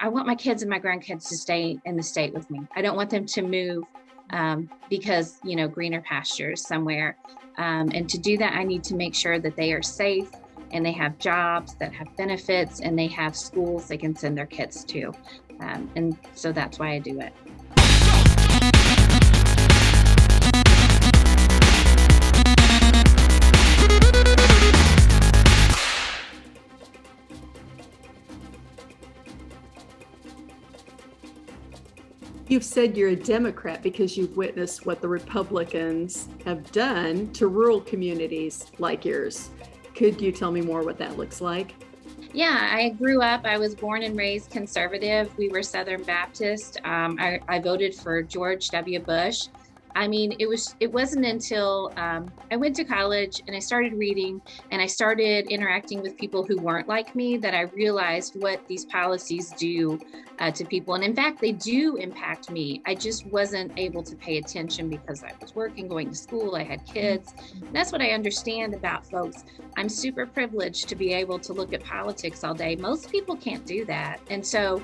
I want my kids and my grandkids to stay in the state with me. I don't want them to move because, greener pastures somewhere. And to do that, I need to make sure that they are safe and they have jobs that have benefits and they have schools they can send their kids to. And so that's why I do it. You've said you're a Democrat because you've witnessed what the Republicans have done to rural communities like yours. Could you tell me more what that looks like? Yeah, I was born and raised conservative. We were Southern Baptist. I voted for George W. Bush. It wasn't until I went to college and I started reading and I started interacting with people who weren't like me that I realized what these policies do to people. And in fact, they do impact me. I just wasn't able to pay attention because I was working, going to school, I had kids. And that's what I understand about folks. I'm super privileged to be able to look at politics all day. Most people can't do that. And so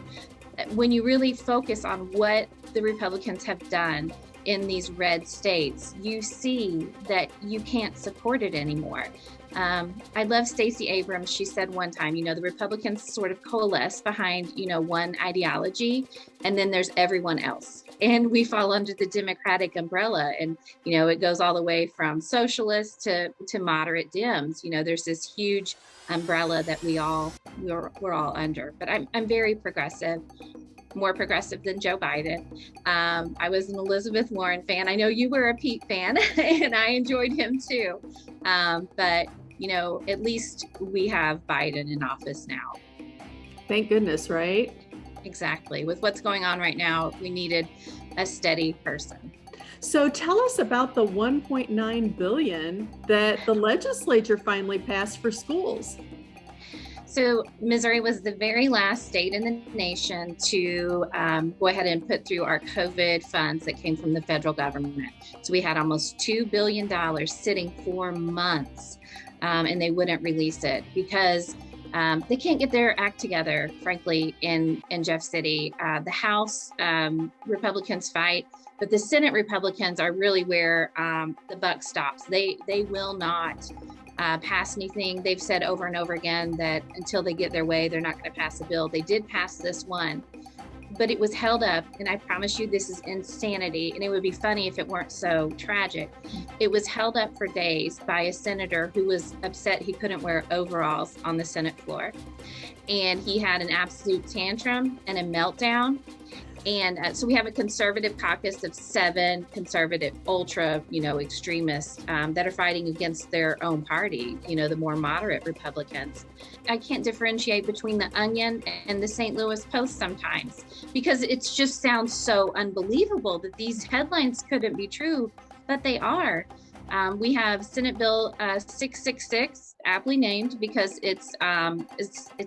when you really focus on what the Republicans have done in these red states, you see that you can't support it anymore. I love Stacey Abrams. She said one time, the Republicans sort of coalesce behind, one ideology, and then there's everyone else. And we fall under the Democratic umbrella. And, it goes all the way from socialists to moderate Dems. There's this huge umbrella that we're all under. But I'm very progressive. More progressive than Joe Biden. I was an Elizabeth Warren fan. I know you were a Pete fan and I enjoyed him too. But at least we have Biden in office now. Thank goodness, right? Exactly. With what's going on right now, we needed a steady person. So tell us about the $1.9 billion that the legislature finally passed for schools. So Missouri was the very last state in the nation to go ahead and put through our COVID funds that came from the federal government. So we had almost $2 billion sitting for months, and they wouldn't release it because they can't get their act together, frankly, in Jeff City. The House Republicans fight, but the Senate Republicans are really where the buck stops. They will not pass anything. They've said over and over again that until they get their way, they're not going to pass a bill. They did pass this one, but it was held up. And I promise you, this is insanity. And it would be funny if it weren't so tragic. It was held up for days by a senator who was upset he couldn't wear overalls on the Senate floor. And he had an absolute tantrum and a meltdown. And so we have a conservative caucus of 7 conservative, ultra, extremists that are fighting against their own party, the more moderate Republicans. I can't differentiate between the Onion and the St. Louis Post sometimes because it just sounds so unbelievable that these headlines couldn't be true, but they are. We have Senate Bill 666, aptly named because it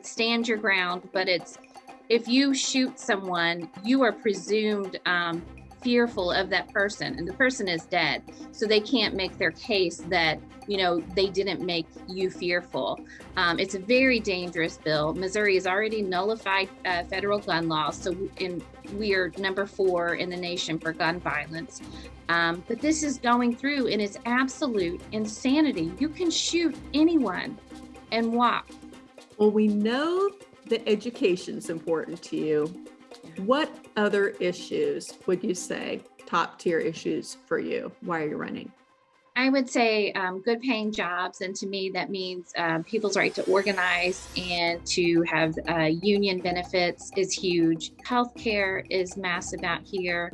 stands your ground, but if you shoot someone, you are presumed fearful of that person, and the person is dead. So they can't make their case that, they didn't make you fearful. It's a very dangerous bill. Missouri has already nullified federal gun laws, so we are number 4 in the nation for gun violence. But this is going through, and it's absolute insanity. You can shoot anyone and walk. Well, we know that education's important to you. What other issues would you say top tier issues for you? Why are you running? I would say good paying jobs. And to me, that means people's right to organize and to have union benefits is huge. Healthcare is massive out here.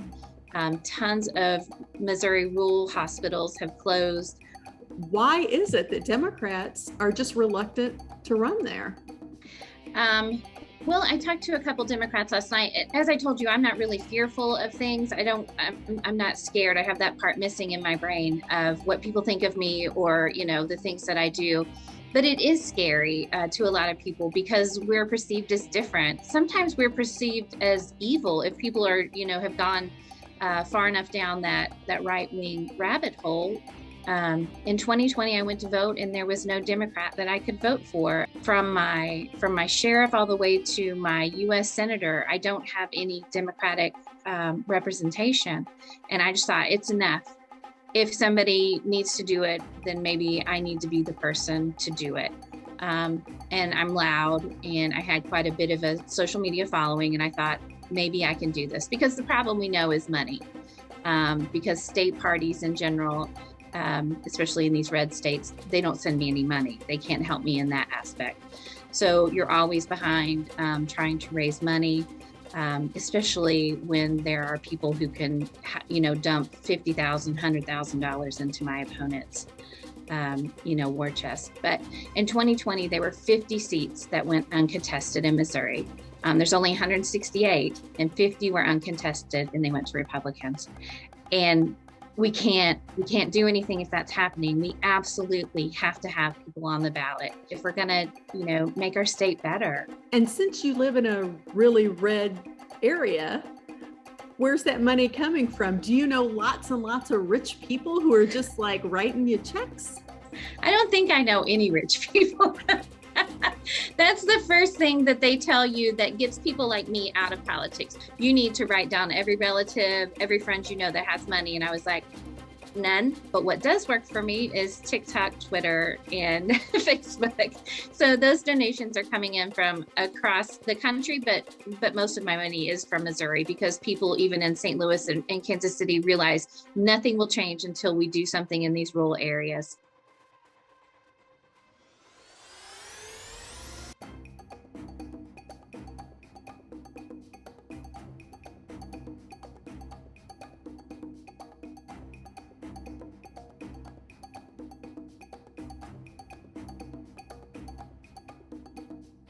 Tons of Missouri rural hospitals have closed. Why is it that Democrats are just reluctant to run there? Well, I talked to a couple Democrats last night. As I told you, I'm not really fearful of things. I'm not scared. I have that part missing in my brain of what people think of me or, the things that I do. But it is scary to a lot of people because we're perceived as different. Sometimes we're perceived as evil if people are, have gone far enough down that right-wing rabbit hole. In 2020, I went to vote, and there was no Democrat that I could vote for. From my sheriff all the way to my U.S. senator, I don't have any Democratic representation, and I just thought it's enough. If somebody needs to do it, then maybe I need to be the person to do it. And I'm loud, and I had quite a bit of a social media following, and I thought maybe I can do this, because the problem we know is money. Because state parties in general, especially in these red states, they don't send me any money. They can't help me in that aspect. So you're always behind trying to raise money, especially when there are people who can, dump $50,000, $100,000 into my opponent's, war chest. But in 2020, there were 50 seats that went uncontested in Missouri. There's only 168, and 50 were uncontested, and they went to Republicans. And we can't do anything if that's happening. We absolutely have to have people on the ballot if we're gonna, make our state better. And since you live in a really red area, where's that money coming from? Do you know lots and lots of rich people who are just like writing you checks? I don't think I know any rich people. That's the first thing that they tell you that gets people like me out of politics. You need to write down every relative, every friend you know that has money. And I was like, none. But what does work for me is TikTok, Twitter, and Facebook. So those donations are coming in from across the country, but most of my money is from Missouri, because people even in St. Louis and Kansas City realize nothing will change until we do something in these rural areas.